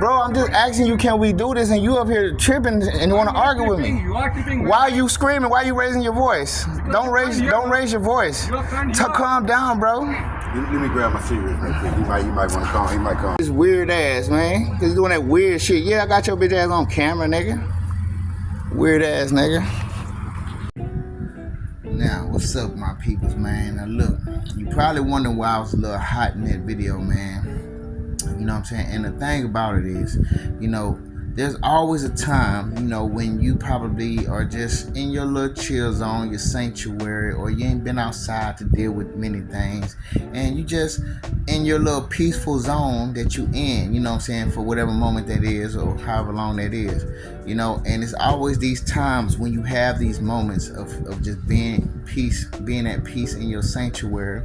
Bro, I'm just asking you, can we do this? And you up here tripping and want to argue with me. Why are you screaming? Why are you raising your voice? Don't raise your voice. Calm down, bro. Let me grab my cigarettes real quick. He might want to call. He might call. This weird ass, man. He's doing that weird shit. Yeah, I got your bitch ass on camera, nigga. Weird ass, nigga. Now, what's up, my peoples, man? Now, look, you probably wondering why I was a little hot in that video, man. You know what I'm saying? And the thing about it is, you know, there's always a time, you know, when you probably are just in your little chill zone, your sanctuary, or you ain't been outside to deal with many things, and you just in your little peaceful zone that you in, you know what I'm saying, for whatever moment that is or however long that is, you know. And it's always these times when you have these moments of just being at peace in your sanctuary,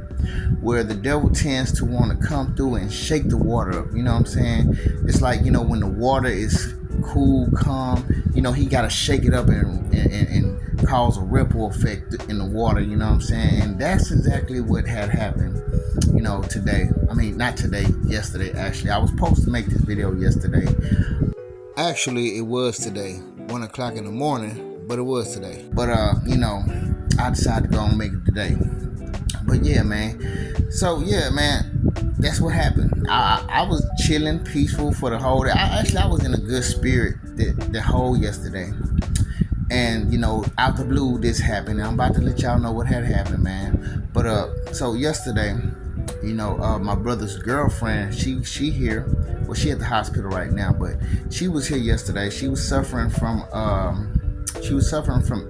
where the devil tends to want to come through and shake the water up, you know what I'm saying. It's like, you know, when the water is cool, calm, you know, he got to shake it up and cause a ripple effect in the water, you know what I'm saying. And that's exactly what had happened, you know, today. I mean, not today, yesterday, actually. I was supposed to make this video yesterday. Actually, it was today, 1 o'clock in the morning, but it was today. But, you know, I decided to go and make it today. But yeah, man. So yeah, man, that's what happened. I was chilling, peaceful for the whole day. I was in a good spirit the whole yesterday. And you know, out the blue, this happened. I'm about to let y'all know what had happened, man. But so yesterday, you know, my brother's girlfriend, she here. Well, she at the hospital right now, but she was here yesterday. She was suffering from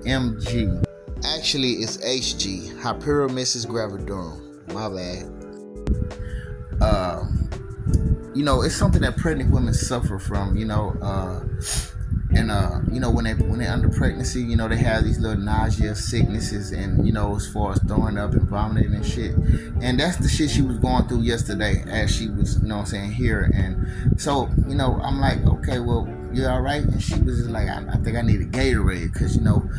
MG. Actually, it's HG, hyperemesis gravidarum. My bad. You know, it's something that pregnant women suffer from. You know, you know, when they're under pregnancy, you know, they have these little nausea, sicknesses, and you know, as far as throwing up and vomiting and shit. And that's the shit she was going through yesterday, as she was, you know what I'm saying, here. And so, you know, I'm like, okay, well, you all right? And she was just like, I think I need a Gatorade, because you know,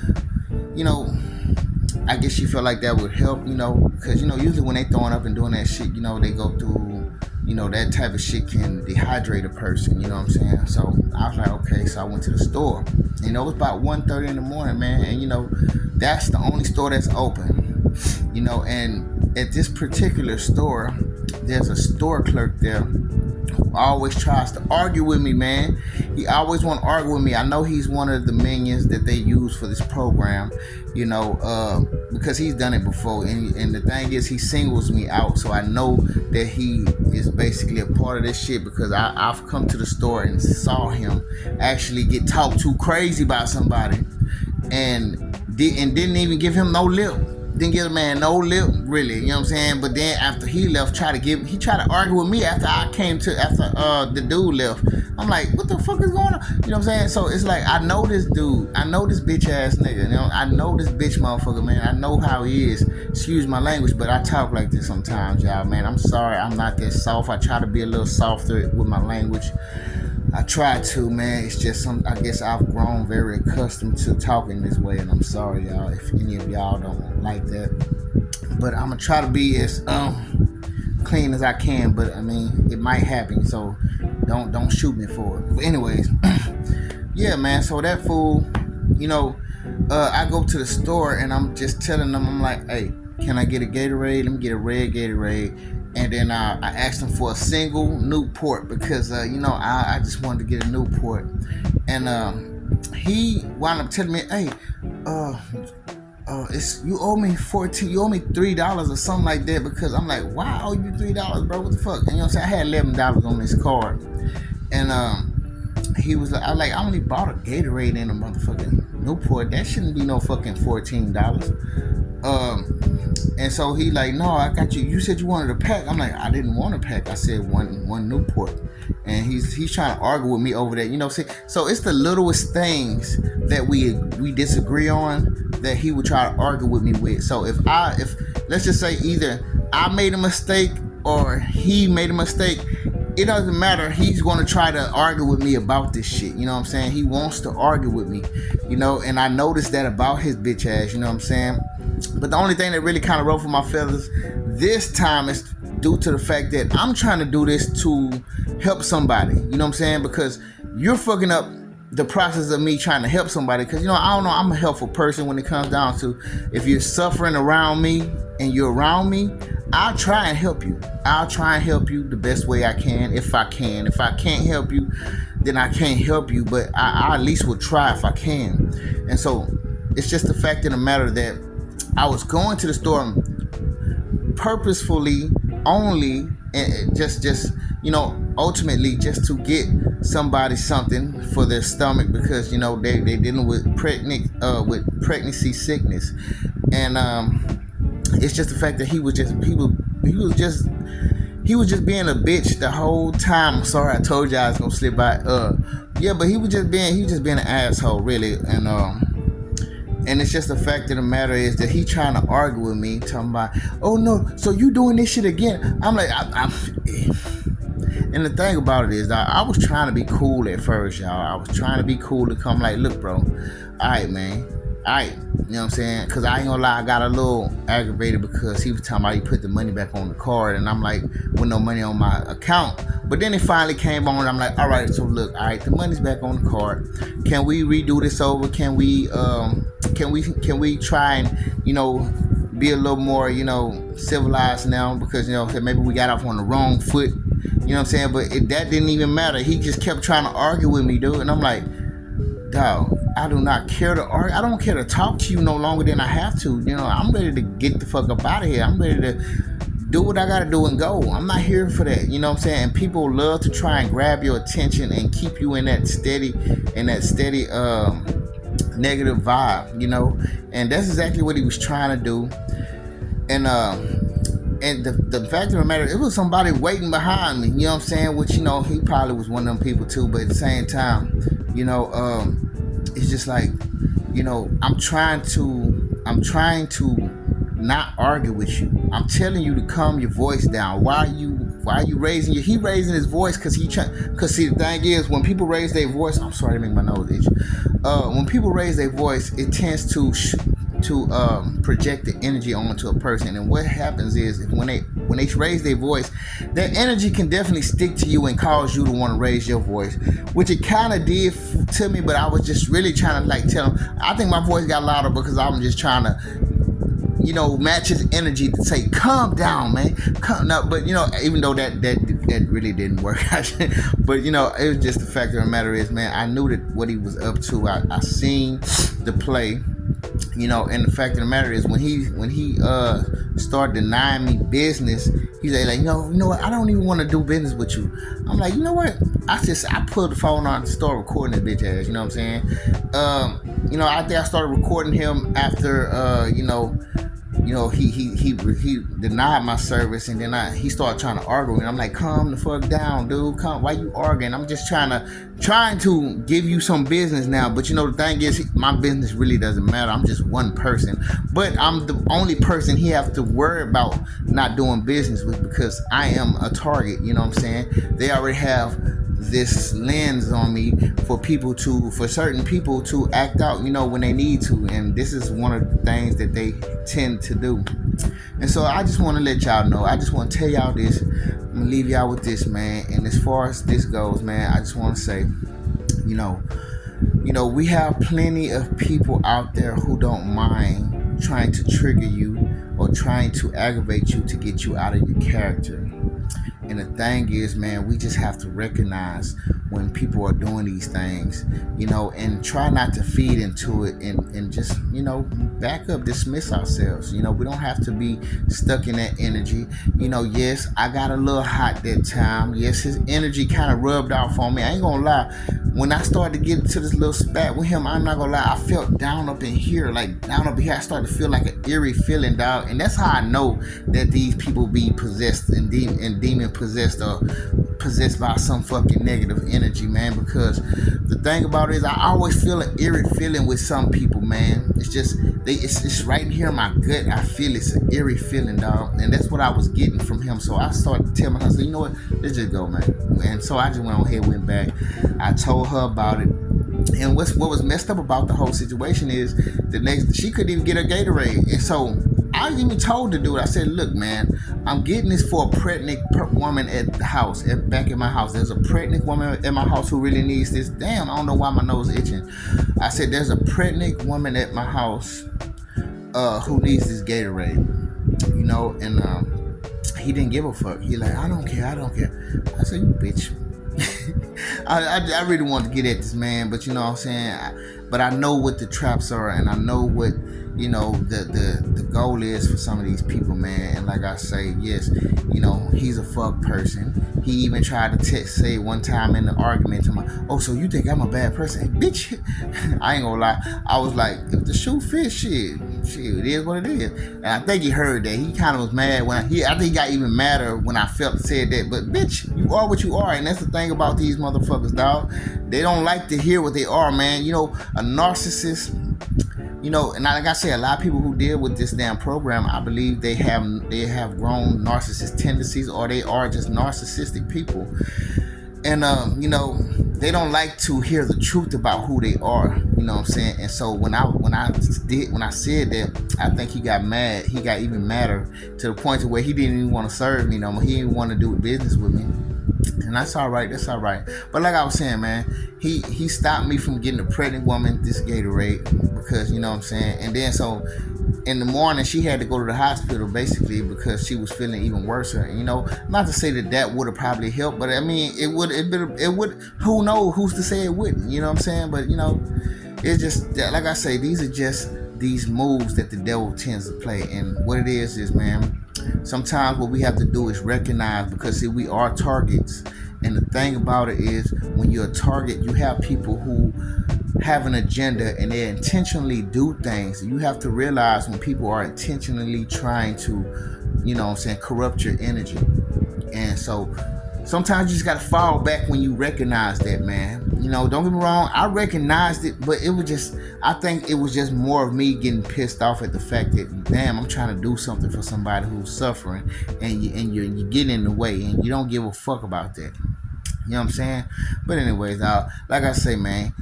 I guess she felt like that would help, you know, because, you know, usually when they throwing up and doing that shit, you know, they go through, you know, that type of shit can dehydrate a person, you know what I'm saying? So I was like, okay, so I went to the store. You know, it was about 1:30 in the morning, man, and, you know, that's the only store that's open, you know. And at this particular store, there's a store clerk there who always tries to argue with me, man. He always want to argue with me. I know he's one of the minions that they use for this program, you know, because he's done it before. And the thing is, he singles me out, so I know that he is basically a part of this shit, because I've come to the store and saw him actually get talked to crazy by somebody, and didn't even give him no lip. Didn't give the man no lip, really, you know what I'm saying? But then after he left, he tried to argue with me after the dude left. I'm like, what the fuck is going on? You know what I'm saying? So it's like, I know this dude. I know this bitch ass nigga. You know, I know this bitch motherfucker, man. I know how he is. Excuse my language, but I talk like this sometimes, y'all, man. I'm sorry, I'm not that soft. I try to be a little softer with my language. I try to, man. It's just I guess I've grown very accustomed to talking this way, and I'm sorry, y'all, if any of y'all don't like that. But I'm gonna try to be as clean as I can. But I mean, it might happen, so don't shoot me for it. But anyways, yeah, man. So that fool, you know, I go to the store and I'm just telling them, I'm like, hey, can I get a Gatorade? Let me get a red Gatorade. And then I asked him for a single Newport, because, you know, I just wanted to get a Newport. And he wound up telling me, hey, you owe me $3 or something like that, because I'm like, why owe you $3, bro? What the fuck? And you know what I'm saying? I had $11 on this card. And he was like, I only bought a Gatorade and a motherfucking Newport. That shouldn't be no fucking $14. And so he like, no, I got you. You said you wanted a pack. I'm like, I didn't want a pack. I said one Newport. And he's trying to argue with me over that. You know what I'm saying? So it's the littlest things that we disagree on that he would try to argue with me with. So if let's just say either I made a mistake or he made a mistake, it doesn't matter. He's going to try to argue with me about this shit. You know what I'm saying? He wants to argue with me, you know, and I noticed that about his bitch ass, you know what I'm saying? But the only thing that really kind of ruffled my feathers this time is due to the fact that I'm trying to do this to help somebody. You know what I'm saying? Because you're fucking up the process of me trying to help somebody. Because, you know, I don't know, I'm a helpful person when it comes down to, if you're suffering around me and you're around me, I'll try and help you. I'll try and help you the best way I can, if I can. If I can't help you, then I can't help you, but I at least will try if I can. And so it's just the fact of the matter that I was going to the store purposefully, only, and just you know, ultimately just to get somebody something for their stomach, because, you know, they dealing with pregnancy sickness. And it's just the fact that he was just being a bitch the whole time. I'm sorry, I told you I was gonna slip by. Yeah, but he was just being an asshole, really. And it's just the fact of the matter is that he trying to argue with me, talking about, oh no, so you doing this shit again? I'm like, and the thing about it is that I was trying to be cool at first, y'all. I was trying to be cool to come like, look, bro, all right, man. Alright, you know what I'm saying? Because I ain't gonna lie, I got a little aggravated because he was talking about he put the money back on the card, and I'm like, with no money on my account. But then it finally came on, and I'm like, alright, so look, alright, the money's back on the card. Can we redo this over? Can we try and, you know, be a little more, you know, civilized now? Because, you know, maybe we got off on the wrong foot. You know what I'm saying? But that didn't even matter. He just kept trying to argue with me, dude. And I'm like, dog, I do not care to argue. I don't care to talk to you no longer than I have to. You know, I'm ready to get the fuck up out of here. I'm ready to do what I gotta do and go. I'm not here for that. You know what I'm saying? And people love to try and grab your attention and keep you in that steady negative vibe, you know. And that's exactly what he was trying to do. And the fact of the matter, it was somebody waiting behind me, you know what I'm saying? Which, you know, he probably was one of them people too, but at the same time, you know, it's just like, you know, I'm trying to not argue with you. I'm telling you to calm your voice down. Why are you raising he raising his voice? Because see, the thing is, when people raise their voice, I'm sorry to make my nose itch. When people raise their voice, it tends to project the energy onto a person. And what happens is, when they raise their voice, that energy can definitely stick to you and cause you to want to raise your voice, which it kind of did to me. But I was just really trying to like tell him. I think my voice got louder because I'm just trying to, you know, match his energy to say, calm down, man, calm down. But, you know, even though that really didn't work, but, you know, it was just the fact of the matter is, man, I knew that what he was up to. I seen the play, you know. And the fact of the matter is, when he started denying me business, he's like, you know what, I don't even want to do business with you. I'm like, you know what, I pulled the phone on to start recording this bitch ass, you know what I'm saying? You know, I think I started recording him after he denied my service, and then he started trying to argue with me. I'm like, calm the fuck down, dude. Why you arguing? I'm just trying to give you some business now. But, you know, the thing is, my business really doesn't matter. I'm just one person, but I'm the only person he has to worry about not doing business with, because I am a target. You know what I'm saying? They already have this lens on me for certain people to act out, you know, when they need to. And this is one of the things that they tend to do. And so I just want to let y'all know, I just want to tell y'all this. I'm gonna leave y'all with this, man. And as far as this goes, man, I just want to say, you know, we have plenty of people out there who don't mind trying to trigger you or trying to aggravate you to get you out of your character. And the thing is, man, we just have to recognize when people are doing these things, you know, and try not to feed into it, and just, you know, back up, dismiss ourselves. You know, we don't have to be stuck in that energy. You know, yes, I got a little hot that time. Yes, his energy kind of rubbed off on me. I ain't gonna lie. When I started to get into this little spat with him, I'm not gonna lie, I felt down up in here. I started to feel like an eerie feeling, dog. And that's how I know that these people be possessed and demon possessed, or possessed by some fucking negative energy, man. Because the thing about it is, I always feel an eerie feeling with some people, man. It's just it's right here in my gut. I feel it's an eerie feeling, dog. And that's what I was getting from him. So I started to tell myself, you know what, let's just go, man. And so I just went on ahead, went back. I told her about it. And what was messed up about the whole situation is, she couldn't even get her Gatorade. And so I even told the dude, I said, look, man, I'm getting this for a pregnant woman at the house, back in my house. There's a pregnant woman at my house who really needs this. Damn, I don't know why my nose is itching. I said, there's a pregnant woman at my house who needs this Gatorade, and he didn't give a fuck. He like, I don't care. I said, you bitch. I really want to get at this man, but you know what I'm saying. But I know what the traps are, and I know what the goal is for some of these people, man. And like I say, yes, he's a fuck person. He even tried to say one time in the argument to me, oh, so you think I'm a bad person? Hey, bitch, I ain't gonna lie. I was like, if the shoe fits, shit, it is what it is. And I think he heard that. He kind of was mad when I think he got even madder when I said that. But bitch, you are what you are, and that's the thing about these motherfuckers, dog. They don't like to hear what they are, man. A narcissist. And like I say, a lot of people who deal with this damn program, I believe they have grown narcissist tendencies, or they are just narcissistic people. And they don't like to hear the truth about who they are. You know what I'm saying? And so when I said that, I think he got mad. He got even madder, to the point to where he didn't even want to serve me no more. He didn't want to do business with me. And that's all right. But like I was saying, man, he stopped me from getting a pregnant woman this Gatorade, because you know what I'm saying. And then so in the morning she had to go to the hospital, basically because she was feeling even worse. Not to say that would have probably helped, but I mean it would. Who knows? Who's to say it wouldn't? You know what I'm saying? But it's just like I say, these are just these moves that the devil tends to play. And what it is, man, sometimes what we have to do is recognize, because see, we are targets. And the thing about it is, when you're a target, you have people who have an agenda and they intentionally do things. You have to realize when people are intentionally trying to, corrupt your energy. And so sometimes you just gotta fall back when you recognize that, man. Don't get me wrong, I recognized it, but I think it was just more of me getting pissed off at the fact that, damn, I'm trying to do something for somebody who's suffering, and you get in the way, and you don't give a fuck about that. You know what I'm saying? But anyways, like I say, man,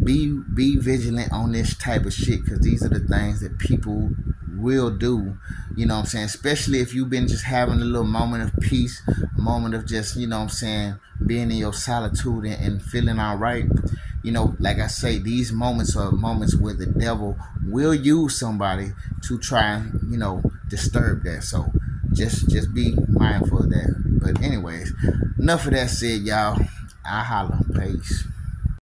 be vigilant on this type of shit, because these are the things that people will do. You know what I'm saying? Especially if you've been just having a little moment of peace, a moment of just, being in your solitude and feeling all right. Like I say, these moments are moments where the devil will use somebody to try and, disturb that. So just be mindful of that. But anyways, enough of that said, y'all. I holla. Peace.